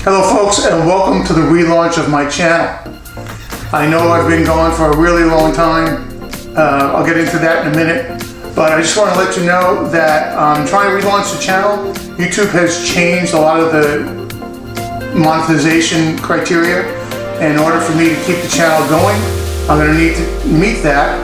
Hello folks, and welcome to the relaunch of my channel. I know I've been gone for a really long time. I'll get into that in a minute, but I just want to let you know that I'm trying to relaunch the channel. YouTube has changed a lot of the monetization criteria. In order for me to keep the channel going, I'm going to need to meet that.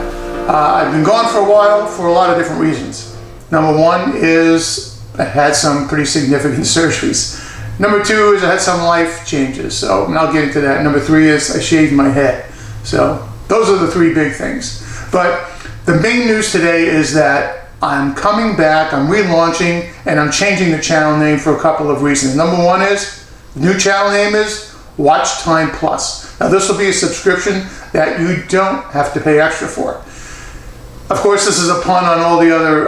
I've been gone for a while for a lot of different reasons. Number one is I had some pretty significant surgeries. Number two is I had some life changes, so and I'll get into that. Number three is I shaved my head. So those are the three big things. But the main news today is that I'm coming back, I'm relaunching, and I'm changing the channel name for a couple of reasons. Number one is, the new channel name is Watch Time Plus. Now this will be a subscription that you don't have to pay extra for. Of course, this is a pun on all the other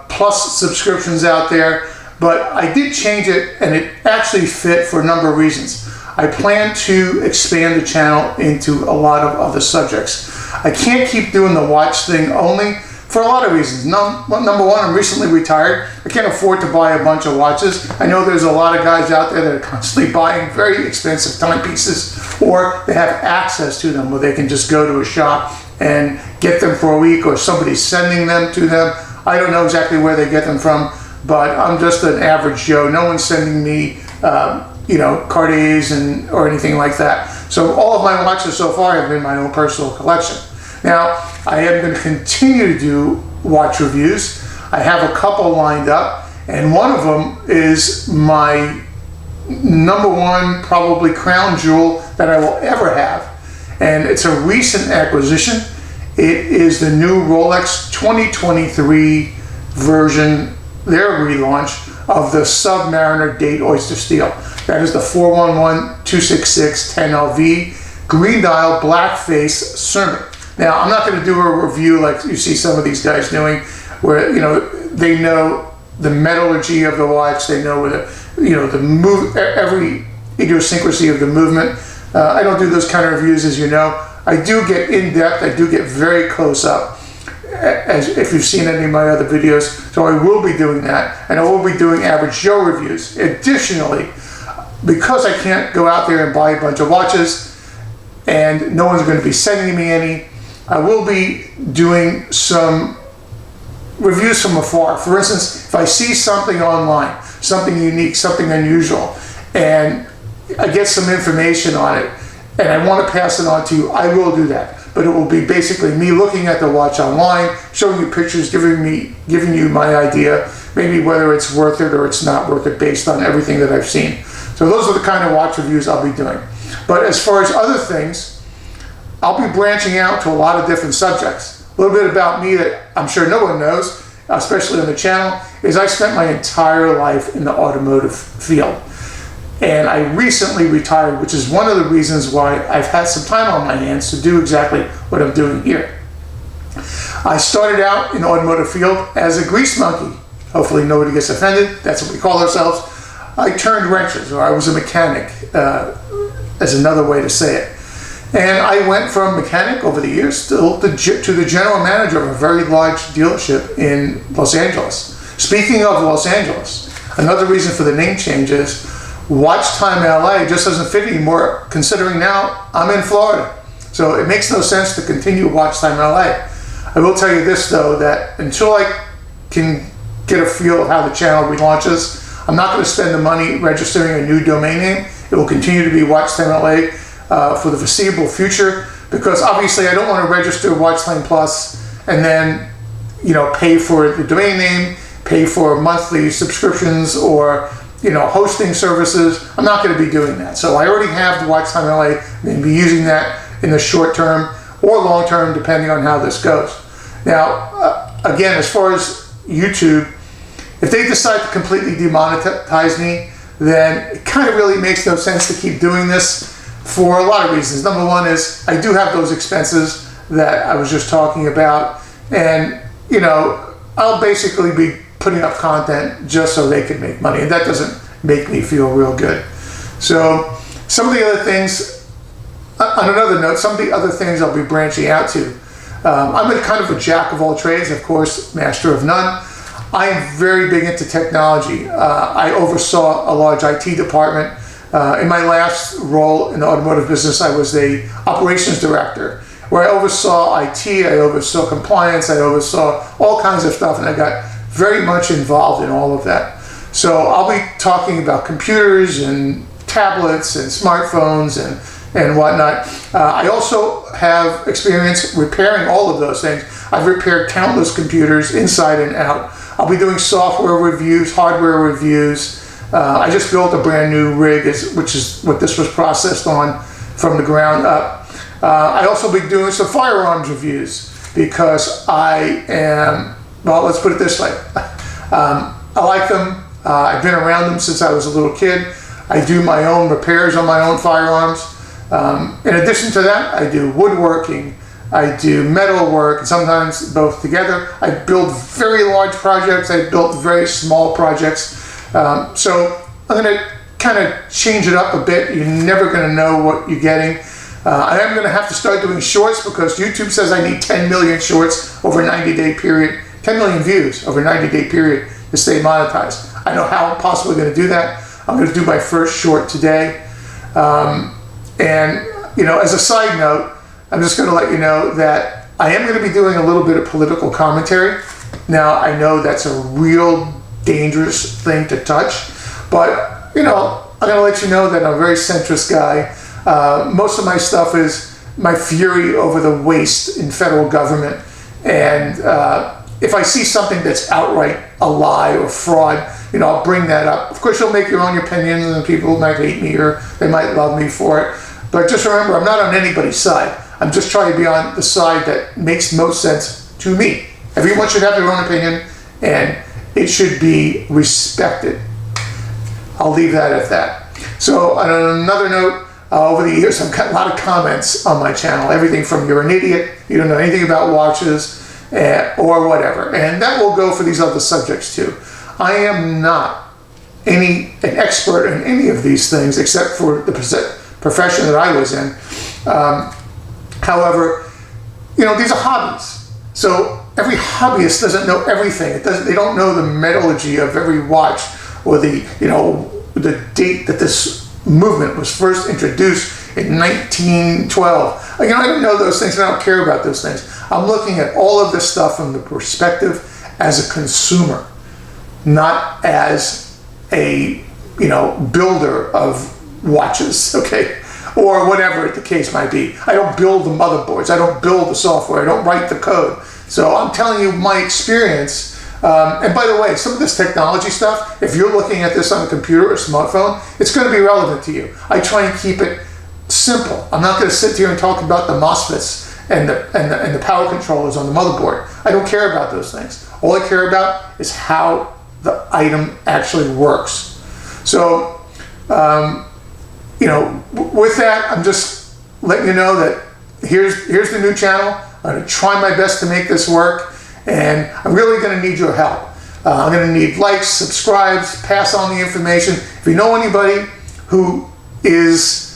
plus subscriptions out there, but I did change it and it actually fit for a number of reasons. I plan to expand the channel into a lot of other subjects. I can't keep doing the watch thing only for a lot of reasons. Number one, I'm recently retired. I can't afford to buy a bunch of watches. I know there's a lot of guys out there that are constantly buying very expensive timepieces, or they have access to them where they can just go to a shop and get them for a week, or somebody's sending them to them. I don't know exactly where they get them from, but I'm just an average Joe. No one's sending me, Cartiers or anything like that. So all of my watches so far have been my own personal collection. Now, I am going to continue to do watch reviews. I have a couple lined up, and one of them is my number one, probably crown jewel that I will ever have. And it's a recent acquisition. It is the new Rolex 2023 version, their relaunch of the Submariner Date Oyster Steel. That is the 411-266-10LV green dial black face ceramic. Now, I'm not going to do a review like you see some of these guys doing, where they know the metallurgy of the watch, they know where the move, every idiosyncrasy of the movement. I don't do those kind of reviews, as you know. I do get in depth. I do get very close up, as if you've seen any of my other videos. So I will be doing that, and I will be doing average Joe reviews. Additionally, because I can't go out there and buy a bunch of watches, and no one's going to be sending me any, I will be doing some reviews from afar. For instance, if I see something online, something unique, something unusual, and I get some information on it, and I want to pass it on to you, I will do that. But it will be basically me looking at the watch online, showing you pictures, giving you my idea, maybe whether it's worth it or it's not worth it based on everything that I've seen. So those are the kind of watch reviews I'll be doing. But as far as other things, I'll be branching out to a lot of different subjects. A little bit about me that I'm sure no one knows, especially on the channel, is I spent my entire life in the automotive field. And I recently retired, which is one of the reasons why I've had some time on my hands to do exactly what I'm doing here. I started out in the automotive field as a grease monkey. Hopefully nobody gets offended. That's what we call ourselves. I turned wrenches, or I was a mechanic, as another way to say it. And I went from mechanic over the years to the general manager of a very large dealership in Los Angeles. Speaking of Los Angeles, another reason for the name change is Watch Time LA just doesn't fit anymore, considering now I'm in Florida. So it makes no sense to continue Watch Time LA. I will tell you this though, that until I can get a feel of how the channel relaunches, I'm not going to spend the money registering a new domain name. It will continue to be Watch Time LA for the foreseeable future, because obviously I don't want to register Watch Time Plus and then pay for the domain name, pay for monthly subscriptions or hosting services. I'm not going to be doing that. So I already have the Watch Time LA. I'm going to be using that in the short term or long term, depending on how this goes. Now, again, as far as YouTube, if they decide to completely demonetize me, then it kind of really makes no sense to keep doing this for a lot of reasons. Number one is I do have those expenses that I was just talking about, and I'll basically be putting up content just so they can make money, and that doesn't make me feel real good. So some of the other things, on another note, some of the other things I'll be branching out to. I'm kind of a jack of all trades, of course, master of none. I am very big into technology. I oversaw a large IT department In my last role in the automotive business, I was the operations director, where I oversaw IT, I oversaw compliance, I oversaw all kinds of stuff, and I got very much involved in all of that. So I'll be talking about computers and tablets and smartphones and whatnot. I also have experience repairing all of those things. I've repaired countless computers inside and out. I'll be doing software reviews, hardware reviews. I just built a brand new rig, which is what this was processed on from the ground up. I also be doing some firearms reviews because I am, well, let's put it this way. I like them. I've been around them since I was a little kid. I do my own repairs on my own firearms. In addition to that, I do woodworking, I do metal work, and sometimes both together. I build very large projects, I built very small projects. So I'm going to kind of change it up a bit. You're never going to know what you're getting. I am going to have to start doing shorts because YouTube says I need 10 million shorts over a 90-day period, 10 million views over a 90-day period to stay monetized. I know how I'm possibly going to do that. I'm going to do my first short today. And, you know, as a side note, I'm just going to let you know that I am going to be doing a little bit of political commentary. Now, I know that's a real dangerous thing to touch, but, you know, I'm going to let you know that I'm a very centrist guy. Most of my stuff is my fury over the waste in federal government. And if I see something that's outright a lie or fraud, you know, I'll bring that up. Of course, you'll make your own opinions, and people might hate me or they might love me for it. But just remember, I'm not on anybody's side. I'm just trying to be on the side that makes most sense to me. Everyone should have their own opinion, and it should be respected. I'll leave that at that. So on another note, over the years, I've got a lot of comments on my channel. Everything from "you're an idiot," "you don't know anything about watches," or whatever. And that will go for these other subjects too. I am not an expert in any of these things except for the profession that I was in. However, you know, these are hobbies. So every hobbyist doesn't know everything. They don't know the metallurgy of every watch or the date that this movement was first introduced in 1912. You know, I don't know those things, and I don't care about those things. I'm looking at all of this stuff from the perspective as a consumer, not as a, you know, builder of watches, okay, or whatever the case might be. I don't build the motherboards, I don't build the software, I don't write the code. So I'm telling you my experience. And by the way, some of this technology stuff, if you're looking at this on a computer or smartphone, it's going to be relevant to you. I try and keep it simple. I'm not going to sit here and talk about the MOSFETs and the power controllers on the motherboard. I don't care about those things. All I care about is how the item actually works. So, you know, with that, I'm just letting you know that here's the new channel. I'm going to try my best to make this work, and I'm really going to need your help. I'm going to need likes, subscribes, pass on the information. If you know anybody who is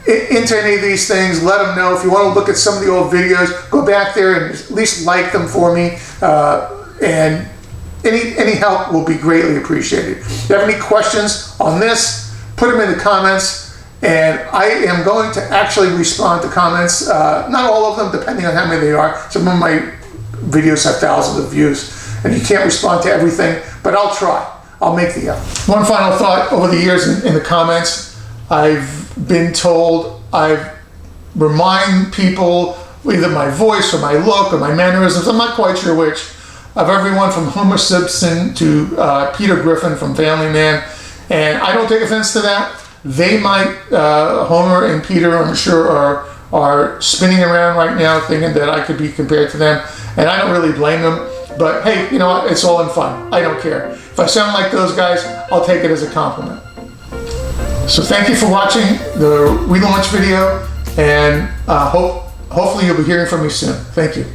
into any of these things, let them know. If you want to look at some of the old videos, go back there and at least like them for me. And any help will be greatly appreciated. If you have any questions on this, put them in the comments, and I am going to actually respond to comments. Not all of them, depending on how many they are. Some of my videos have thousands of views, and you can't respond to everything, but I'll try. I'll make the effort. One final thought. Over the years in the comments, I've been told I remind people, either my voice or my look or my mannerisms, I'm not quite sure which, of everyone from Homer Simpson to Peter Griffin from Family Man, and I don't take offense to that. They might, Homer and Peter, I'm sure, are spinning around right now thinking that I could be compared to them, and I don't really blame them. But hey, you know what? It's all in fun. I don't care. If I sound like those guys, I'll take it as a compliment. So thank you for watching the relaunch video, and hopefully you'll be hearing from me soon. Thank you.